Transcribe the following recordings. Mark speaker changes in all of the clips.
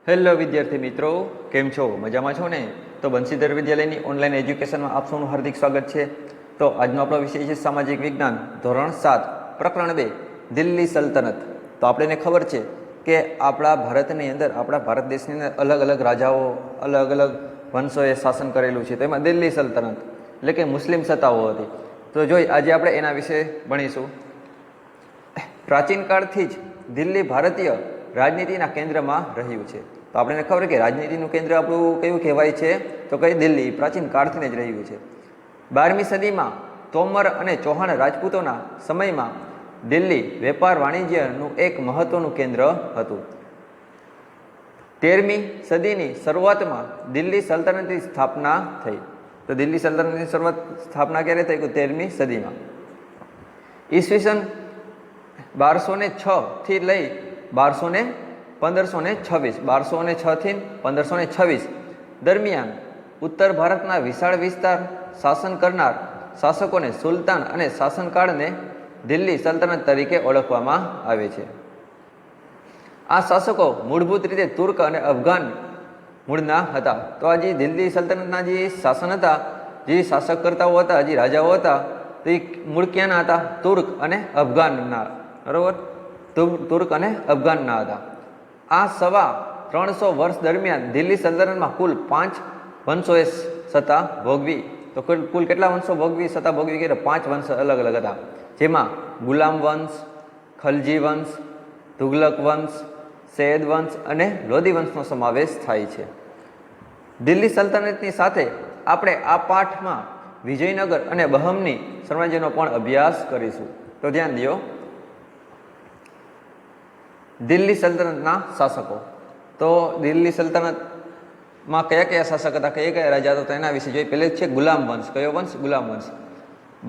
Speaker 1: Hello વિદ્યાર્થી મિત્રો, કેમ છો? મજામાં છો ને? તો બંસીધર વિદ્યાલયની ઓનલાઈન એજ્યુકેશનમાં આપ સૌનું હાર્દિક સ્વાગત છે. તો આજનો આપણો વિષય છે સામાજિક વિજ્ઞાન, ધોરણ 7, પ્રકરણ 2, દિલ્હી સલ્તનત. તો આપણને ખબર છે કે આપણા ભારતની અંદર, આપણા ભારત દેશની અંદર અલગ અલગ રાજાઓ, અલગ અલગ વંશોએ શાસન કરેલું છે. તો એમાં દિલ્હી સલ્તનત એટલે કે મુસ્લિમ સત્તાઓ હતી. તો જોઈ આજે આપણે એના વિશે ભણીશું. પ્રાચીન કાળથી જ દિલ્હી ભારતીય રાજનીતિના કેન્દ્રમાં રહ્યું છે. તો આપણને ખબર કે રાજનીતિનું કેન્દ્ર આપણું કયું કહેવાય છે? તો કઈ દિલ્હી પ્રાચીન કાળથી જ રહ્યું છે. 12મી સદીમાં તોમર અને ચૌહાણ રાજપૂતોના સમયમાં દિલ્હી વેપાર વાણિજ્યનું એક મહત્વનું કેન્દ્ર હતું. 13મી સદીની શરૂઆતમાં દિલ્હી સલ્તનતની સ્થાપના થઈ. તો દિલ્હી સલ્તનતની સ્થાપના ક્યારે થઈ? 13મી સદીમાં. ઈસવીસન 1206 થી લઈ 1526 થી 1526 દરમિયાન ઉત્તર ભારતના વિશાળ વિસ્તાર શાસન કરનાર શાસકોને સુલતાન અને શાસનકાળને દિલ્હી સલ્તનત તરીકે ઓળખવામાં આવે છે. આ શાસકો મૂળભૂત રીતે તુર્ક અને અફઘાન મૂળના હતા. તો આ જે દિલ્હી સલ્તનતના જે શાસન હતા, જે શાસકકર્તાઓ હતા, જે રાજાઓ હતા, તે મૂળ ક્યાંના હતા? તુર્ક અને અફઘાનના. બરોબર, તુર્ક અને અફઘાનના હતા. આ 350 વર્ષ દરમિયાન દિલ્હી સલ્તનતમાં કુલ 5 વંશોએ સત્તા ભોગવી. તો કુલ કેટલા વંશો સત્તા ભોગવી? કે 5 વંશ અલગ અલગ હતા, જેમાં ગુલામ વંશ, ખલજી વંશ, તુગલક વંશ, સૈયદ વંશ અને લોધી વંશનો સમાવેશ થાય છે. દિલ્હી સલ્તનતની સાથે આપણે આ પાઠમાં વિજયનગર અને બહમની સામ્રાજ્યનો પણ અભ્યાસ કરીશું. તો ધ્યાન દો. દિલ્હી સલ્તનતના શાસકો. તો દિલ્હી સલ્તનતમાં કયા કયા શાસક હતા, કયા કયા રાજા હતા, તો એના વિશે જોઈએ. પહેલે છે ગુલામ વંશ. કયો વંશ? ગુલામ વંશ.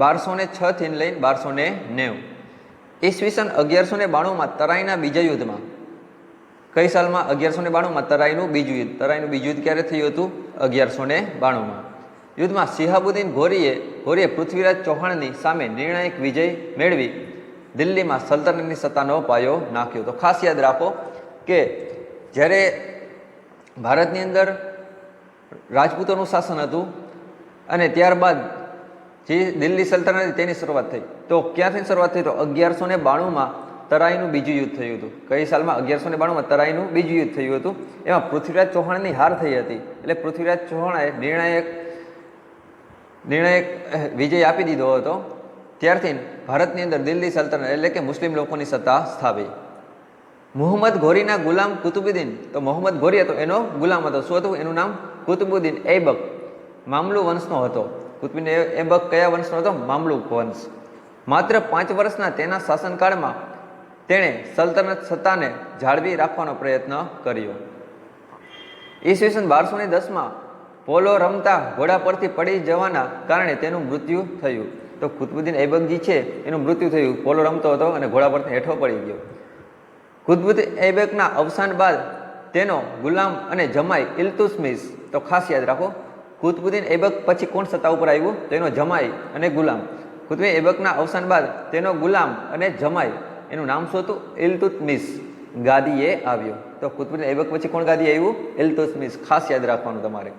Speaker 1: 1206 થી લઈને 1290. ઈસવીસન 1192માં તરાઈના બીજા યુદ્ધમાં. કઈ સાલમાં? 1192માં તરાઈનું બીજું યુદ્ધ. તરાઈનું બીજું યુદ્ધ ક્યારે થયું હતું? 1192માં. યુદ્ધમાં શિહાબુદ્દીન ઘોરીએ પૃથ્વીરાજ ચૌહાણની સામે નિર્ણાયક વિજય મેળવી દિલ્હીમાં સલ્તનતની સત્તાનો પાયો નાખ્યો. તો ખાસ યાદ રાખો કે જ્યારે ભારતની અંદર રાજપૂતોનું શાસન હતું અને ત્યારબાદ જે દિલ્હી સલ્તનત તેની શરૂઆત થઈ. તો ક્યાંથી શરૂઆત થઈ? તો 1192માં તરાઈનું બીજું યુદ્ધ થયું હતું. કઈ સાલમાં? 1192માં તરાઈનું બીજું યુદ્ધ થયું હતું. એમાં પૃથ્વીરાજ ચૌહાણની હાર થઈ હતી. એટલે પૃથ્વીરાજ ચૌહાણે નિર્ણાયક વિજય આપી દીધો હતો. ત્યારથી ભારતની અંદર દિલ્હી સલ્તનત એટલે કે મુસ્લિમ લોકોની સત્તા સ્થાપી. મુહમ્મદ ઘોરીના ગુલામ કુતુબુદ્દીન. તો મોહમ્મદ ઘોરી હતો, એનો ગુલામ હતો. શું હતું એનું નામ? કુતુબુદ્દીન ઐબક. મામલુ વંશનો હતો. કુતુબુદ્દીન ઐબક કયા વંશનો હતો? મામલુક વંશ. માત્ર 5 વર્ષના તેના શાસનકાળમાં તેણે સલ્તનત સત્તાને જાળવી રાખવાનો પ્રયત્ન કર્યો. ઈસવીસન 1210માં પોલો રમતા ઘોડા પરથી પડી જવાના કારણે તેનું મૃત્યુ થયું. તો કુતુબુદ્દીન ઐબકજી છે, એનું મૃત્યુ થયું. પોલો રમતો હતો અને ઘોડા પરથી હેઠો પડી ગયો. કુતુબુદ્દીન ઐબકના અવસાન બાદ તેનો ગુલામ અને જમાઈ ઇલ્તુત્મિશ. તો ખાસ યાદ રાખો, કુતુબુદ્દીન ઐબક પછી કોણ સત્તા ઉપર આવ્યું? તો એનો જમાઈ અને ગુલામ. કુતુબુદ્દીન ઐબકના અવસાન બાદ તેનો ગુલામ અને જમાઈ, એનું નામ શું હતું? ઇલ્તુત્મિશ, ગાદીએ આવ્યો. તો કુતુબુદ્દીન ઐબક પછી કોણ ગાદી આવ્યું? ઇલ્તુત્મિશ. ખાસ યાદ રાખવાનું તમારે.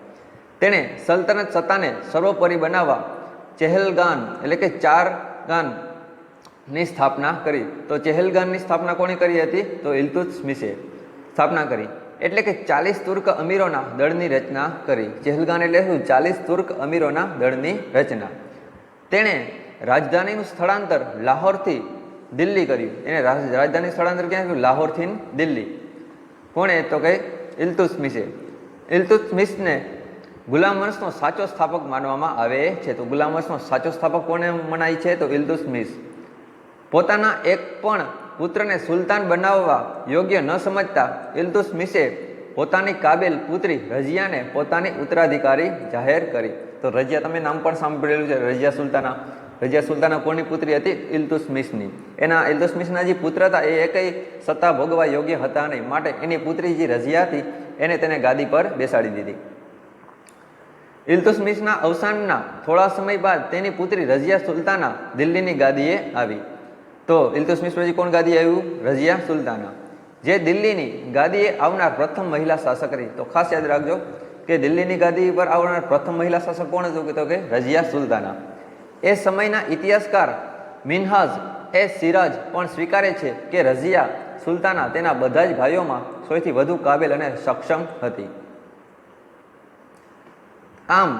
Speaker 1: તેણે સલ્તનત સત્તાને સર્વોપરી બનાવવા ચહેલગાન એટલે કે 4 ગાનની સ્થાપના કરી. તો ચહેલગાનની સ્થાપના કોણે કરી હતી? તો ઇલ્તુત્મિશે સ્થાપના કરી. એટલે કે 40 તુર્ક અમીરોના દળની રચના કરી. ચહેલગાન એટલે શું? 40 તુર્ક અમીરોના દળની રચના. તેણે રાજધાનીનું સ્થળાંતર લાહોરથી દિલ્હી કર્યું. એને રાજધાની સ્થળાંતર ક્યાં કર્યું? લાહોરથી દિલ્હી. કોણે? તો કે ઇલ્તુત્મિશે. ઇલ્તુત્મિશને ગુલામ વંશનો સાચો સ્થાપક માનવામાં આવે છે. તો ગુલામ વંશનો સાચો સ્થાપક કોને મનાય છે? તો ઇલ્તુત્મિશ. પોતાના એક પણ પુત્રને સુલતાન બનાવવા યોગ્ય ન સમજતા ઇલ્તુત્મિશે પોતાની કાબિલ પુત્રી રઝિયાને પોતાની ઉત્તરાધિકારી જાહેર કરી. તો રઝિયા, તમે નામ પણ સાંભળેલું છે, રઝિયા સુલતાના. રઝિયા સુલતાના કોની પુત્રી હતી? ઇલ્તુત્મિશની. એના ઇલ્તુત્મિશના જે પુત્ર હતા એ એકય સત્તા ભોગવા યોગ્ય હતા નહીં, માટે એની પુત્રી જે રઝિયા હતી એને તેને ગાદી પર બેસાડી દીધી. ઇલ્તુત્મિશના અવસાનના થોડા સમય બાદ તેની પુત્રી રઝિયા સુલતાના દિલ્હીની ગાદીએ આવી. તો ઇલ્તુત્મિશ પછી કોણ ગાદી આવ્યું? રઝિયા સુલતાના. જે દિલ્હીની ગાદીએ આવનાર પ્રથમ મહિલા શાસક રહી. તો ખાસ યાદ રાખજો કે દિલ્હીની ગાદી પર આવનાર પ્રથમ મહિલા શાસક કોણ હતું? તો કે રઝિયા સુલતાના. એ સમયના ઇતિહાસકાર મિનહાજ એ સિરાજ પણ સ્વીકારે છે કે રઝિયા સુલતાના તેના બધા જ ભાઈઓમાં સૌથી વધુ કાબિલ અને સક્ષમ હતી. આમ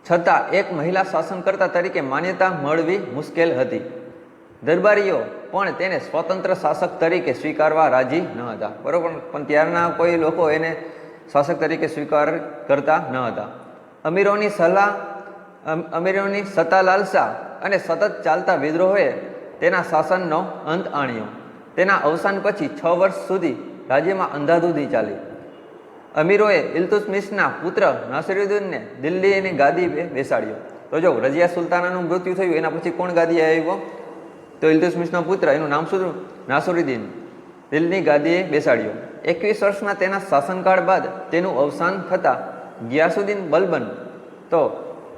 Speaker 1: છતાં એક મહિલા શાસનકર્તા તરીકે માન્યતા મળવી મુશ્કેલ હતી. દરબારીઓ પણ તેને સ્વતંત્ર શાસક તરીકે સ્વીકારવા રાજી ન હતા. બરોબર, પણ ત્યારના કોઈ લોકો એને શાસક તરીકે સ્વીકાર કરતા ન હતા. અમીરોની સત્તા લાલસા અને સતત ચાલતા વિદ્રોહોએ તેના શાસનનો અંત આણ્યો. તેના અવસાન પછી 6 વર્ષ સુધી રાજ્યમાં અંધાધૂંધી ચાલી. અમીરોએ ઇલ્તુત્મિશના પુત્ર નાસિરુદ્દીનને દિલ્હીની ગાદી બેસાડ્યો. તો જો રઝિયા સુલતાનાનું મૃત્યુ થયું એના પછી કોણ ગાદીએ આવ્યો? તો ઇલ્તુત્મિશનો પુત્ર, એનું નામ શું? નાસિરુદ્દીન. દિલ્હીની ગાદીએ બેસાડ્યો. 21 વર્ષના તેના શાસનકાળ બાદ તેનું અવસાન થતાં ગિયાસુદ્દીન બલબન, તો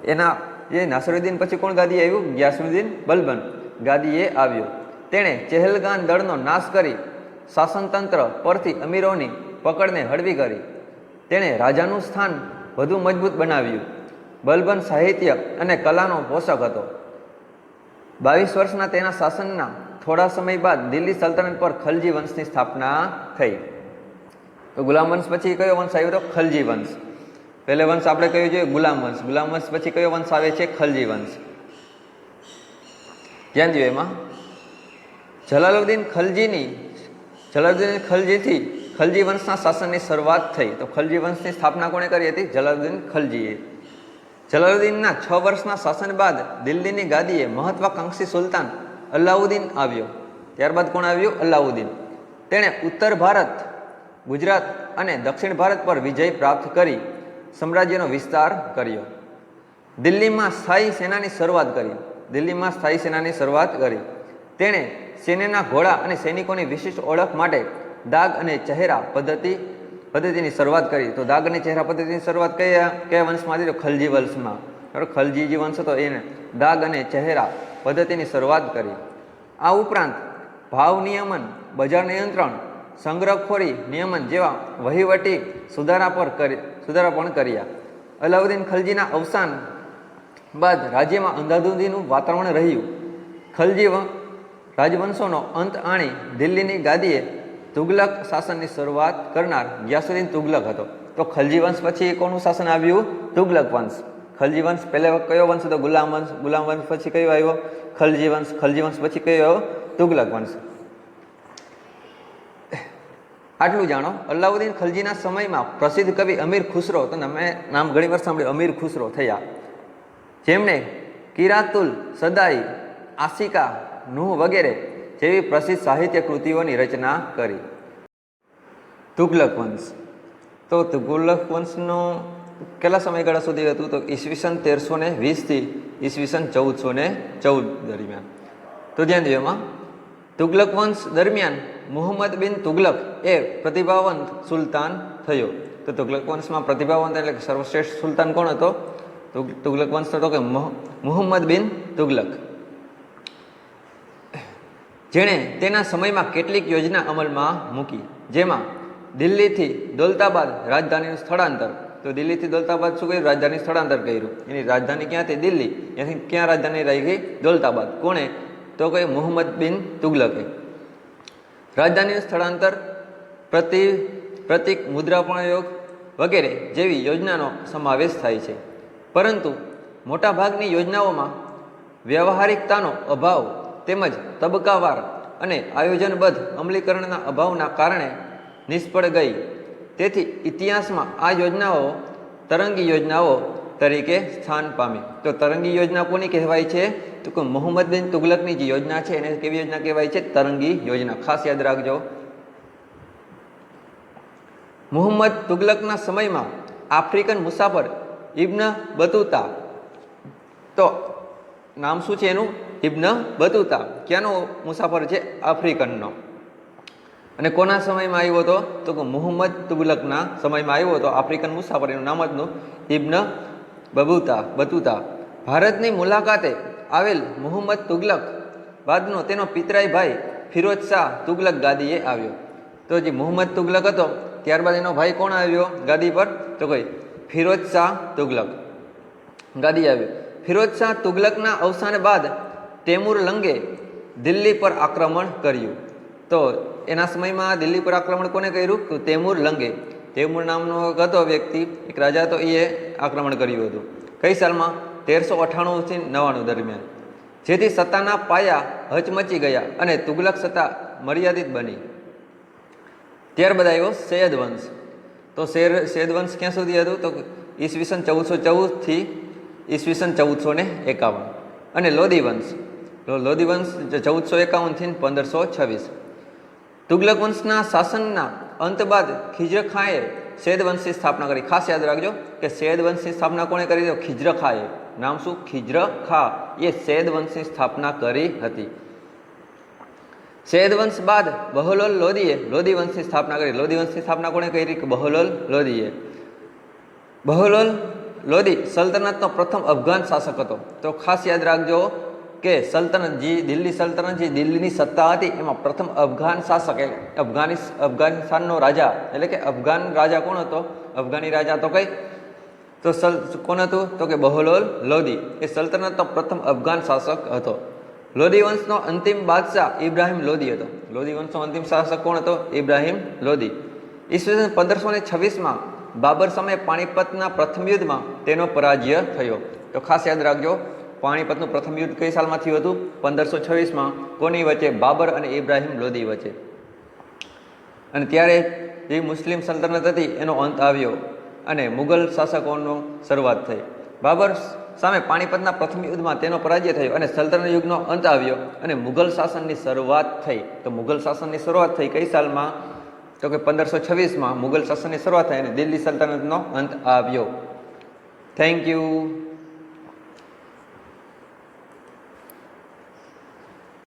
Speaker 1: એના જે નાસિરુદ્દીન પછી કોણ ગાદીએ આવ્યું? ગિયાસુદ્દીન બલબન ગાદીએ આવ્યો. તેણે ચહેલગાન દળનો નાશ કરી શાસનતંત્ર પરથી અમીરોની પકડને હળવી કરી. તેણે રાજાનું સ્થાન વધુ મજબૂત બનાવ્યું. બલબન સાહિત્ય અને કલાનો પોષક હતો. 22 વર્ષના તેના શાસનના થોડા સમય બાદ દિલ્હી સલ્તનત પર ખલજી વંશની સ્થાપના થઈ. તો ગુલામ વંશ પછી કયો વંશ આવ્યો? તો ખલજી વંશ. પહેલે વંશ આપણે કહ્યું છે ગુલામ વંશ. ગુલામ વંશ પછી કયો વંશ આવે છે? ખલજી વંશ. ધ્યાન દો, એમાં જલાલુદ્દીન ખલજીથી ખલજી વંશના શાસનની શરૂઆત થઈ. તો ખલજી વંશની સ્થાપના કોણે કરી હતી? જલાલુદ્દીન ખલજીએ. જલાલુદ્દીનના 6 વર્ષના શાસન બાદ દિલ્હીની ગાદીએ મહત્વાકાંક્ષી સુલતાન અલાઉદ્દીન આવ્યો. ત્યારબાદ કોણ આવ્યું? અલાઉદ્દીન. તેણે ઉત્તર ભારત, ગુજરાત અને દક્ષિણ ભારત પર વિજય પ્રાપ્ત કરી સામ્રાજ્યનો વિસ્તાર કર્યો. દિલ્હીમાં સ્થાયી સેનાની શરૂઆત કરી. તેણે સૈન્યના ઘોડા અને સૈનિકોની વિશિષ્ટ ઓળખ માટે દાગ અને ચહેરા પદ્ધતિની શરૂઆત કરી. તો દાગ અને ચહેરા પદ્ધતિની શરૂઆત કયા વંશમાં હતી? તો ખલજી વંશમાં. બરાબર, ખલજી જે વંશ હતો એને દાગ અને ચહેરા પદ્ધતિની શરૂઆત કરી. આ ઉપરાંત ભાવ નિયમન, બજાર નિયંત્રણ, સંગ્રહખોરી નિયમન જેવા વહીવટી સુધારા પણ કર્યા. અલાઉદ્દીન ખલજીના અવસાન બાદ રાજ્યમાં અંધાધૂંધીનું વાતાવરણ રહ્યું. ખલજી રાજવંશોનો અંત આણી દિલ્હીની ગાદીએ તુગલક શાસનની શરૂઆત કરનાર ગિયાસુદ્દીન તુગલક હતો. તો ખલજી વંશ પછી કોનું શાસન આવ્યું? તુગલક વંશ. ખલજી વંશ પહેલે કયો વંશ હતો? ગુલામ વંશ. ગુલામ વંશ પછી કયો આવ્યો? ખલજી વંશ. ખલજી વંશ પછી કયો આવ્યો? તુગલક વંશ. આટલું જાણો. અલાઉદ્દીન ખલજીના સમયમાં પ્રસિદ્ધ કવિ અમીર ખુસરો, તો તમે નામ ઘણી વાર સાંભળ્યું, અમીર ખુસરો થયા, જેમણે કિરાતુલ સદાઈ, આશિકા, નૂહ વગેરે જેવી પ્રસિદ્ધ સાહિત્ય કૃતિઓની રચના કરી. તુગલક વંશ. તો તુગલક વંશનો કેટલા સમયગાળા સુધી હતું? તો ઈસવીસન 1320 થી ઈસવીસન 1414 દરમિયાન. તો ધ્યાન દો, એમાં તુગલક વંશ દરમિયાન મુહમ્મદ બિન તુગલક એ પ્રતિભાવંત સુલતાન થયો. તો તુગલક વંશમાં પ્રતિભાવંત એટલે કે સર્વશ્રેષ્ઠ સુલતાન કોણ હતો? તુગલક વંશ હતો કે મુહમ્મદ બિન તુગલક, જેણે તેના સમયમાં કેટલીક યોજના અમલમાં મૂકી, જેમાં દિલ્હીથી દૌલતાબાદ રાજધાનીનું સ્થળાંતર. તો દિલ્હીથી દૌલતાબાદ શું કર્યું? રાજધાની સ્થળાંતર કર્યું. એની રાજધાની ક્યાંથી? દિલ્હી. ત્યાંથી ક્યાં રાજધાની રહી ગઈ? દૌલતાબાદ. કોણે? તો કે મુહમ્મદ બિન તુગલકે. રાજધાનીનું સ્થળાંતર, પ્રતિક મુદ્રાપણયોગ વગેરે જેવી યોજનાનો સમાવેશ થાય છે. પરંતુ મોટાભાગની યોજનાઓમાં વ્યવહારિકતાનો અભાવ તેમજ તબક્કાવાર અને આયોજનબદ્ધ અમલીકરણના અભાવના કારણે નિષ્ફળ ગઈ. તેથી ઇતિહાસમાં આ યોજનાઓ તરંગી યોજનાઓ તરીકે સ્થાન પામી. તો તરંગી યોજના કોની કહેવાય છે? તો કે મુહમ્મદ બિન તુગલકની જે યોજના છે એને કેવી યોજના કહેવાય છે? તરંગી યોજના. ખાસ યાદ રાખજો. મુહમ્મદ તુગલકના સમયમાં આફ્રિકન મુસાફર ઇબ્ન બતુતા, તો નામ શું છે એનું? ઇબ્ન બતુતા. ક્યાંનો મુસાફર છે? આફ્રિકનનો. અને કોના સમયમાં આવ્યો હતો? તો કે મુહમ્મદ તુગલકના સમયમાં આવ્યો હતો. આફ્રિકન મુસાફર, એનું નામ જ ઇબ્ન બતુતા. ભારતની મુલાકાતે આવેલ મુહમ્મદ તુગલક બાદનો તેનો પિતરાઈ ભાઈ ફિરોજ શાહ તુગલક ગાદીએ આવ્યો. તો જે મુહમ્મદ તુગલક હતો ત્યારબાદ એનો ભાઈ કોણ આવ્યો ગાદી પર? તો કોઈ ફિરોજ શાહ તુગલક ગાદી આવ્યો. ફિરોજ શાહ તુગલકના અવસાન બાદ તૈમુર લંગે દિલ્હી પર આક્રમણ કર્યું. તો એના સમયમાં દિલ્હી પર આક્રમણ કોને કર્યું? તૈમુર લંગે. તૈમુર નામનો એક હતો વ્યક્તિ, એક રાજા હતો, એ આક્રમણ કર્યું હતું. કઈ સાલમાં? 1398 થી 99 દરમિયાન. જેથી સત્તાના પાયા હચમચી ગયા અને તુગલક સત્તા મર્યાદિત બની. ત્યારબાદ આવ્યો સૈયદ વંશ. તો સૈયદ વંશ ક્યાં સુધી હતું? તો ઈસવીસન 1414 થી ઈસવીસન 1451. અને લોધી વંશ, લોધી વંશ 1451 થી 1526. તુગલક વંશના શાસનના અંત બાદ ખિજ્ર ખાંએ સૈયદ વંશની સ્થાપના કરી. ખાસ યાદ રાખજો કે સૈયદ વંશની સ્થાપના કોણે કરી? તો ખિજ્ર ખાંએ. નામ શું? ખિજ્ર ખા. એ સૈયદ વંશની સ્થાપના કરી હતી. સૈયદ વંશ બાદ બહલોલ લોધીએ લોધી વંશની સ્થાપના કરી. લોધી વંશની સ્થાપના કોણે કરી? કે બહલોલ લોધીએ. બહલોલ લોધી સલ્તનતનો પ્રથમ અફઘાન શાસક હતો. તો ખાસ યાદ રાખજો કે સલ્તનત જે દિલ્હી સલ્તનત જે દિલ્હીની સત્તા હતી એમાં પ્રથમ અફઘાન શાસક અફઘાનિસ્તાનનો રાજા એટલે કે અફઘાન રાજા કોણ હતો? અફઘાની રાજા તો કઈ? તો કોણ હતું? તો કે બહલોલ લોધી. એ સલ્તનતનો પ્રથમ અફઘાન શાસક હતો. લોધી વંશનો અંતિમ બાદશાહ ઇબ્રાહિમ લોધી હતો. લોધી વંશનો અંતિમ શાસક કોણ હતો? ઇબ્રાહિમ લોધી. ઈસવીસન 1526માં બાબર સામે પાણીપતના પ્રથમ યુદ્ધમાં તેનો પરાજય થયો. તો ખાસ યાદ રાખજો પાણીપતનું પ્રથમ યુદ્ધ કઈ સાલમાં થયું હતું? 1526માં. કોની વચ્ચે? બાબર અને ઇબ્રાહિમ લોધી વચ્ચે. અને ત્યારે જે મુસ્લિમ સલ્તનત હતી એનો અંત આવ્યો અને મુગલ શાસકોનો શરૂઆત થઈ. બાબર સામે પાણીપતના પ્રથમ યુદ્ધમાં તેનો પરાજય થયો અને સલ્તનત યુગનો અંત આવ્યો અને મુગલ શાસનની શરૂઆત થઈ. તો મુગલ શાસનની શરૂઆત થઈ કઈ સાલમાં? તો કે 1526માં મુગલ શાસનની શરૂઆત થઈ અને દિલ્હી સલ્તનતનો અંત આવ્યો. Thank you.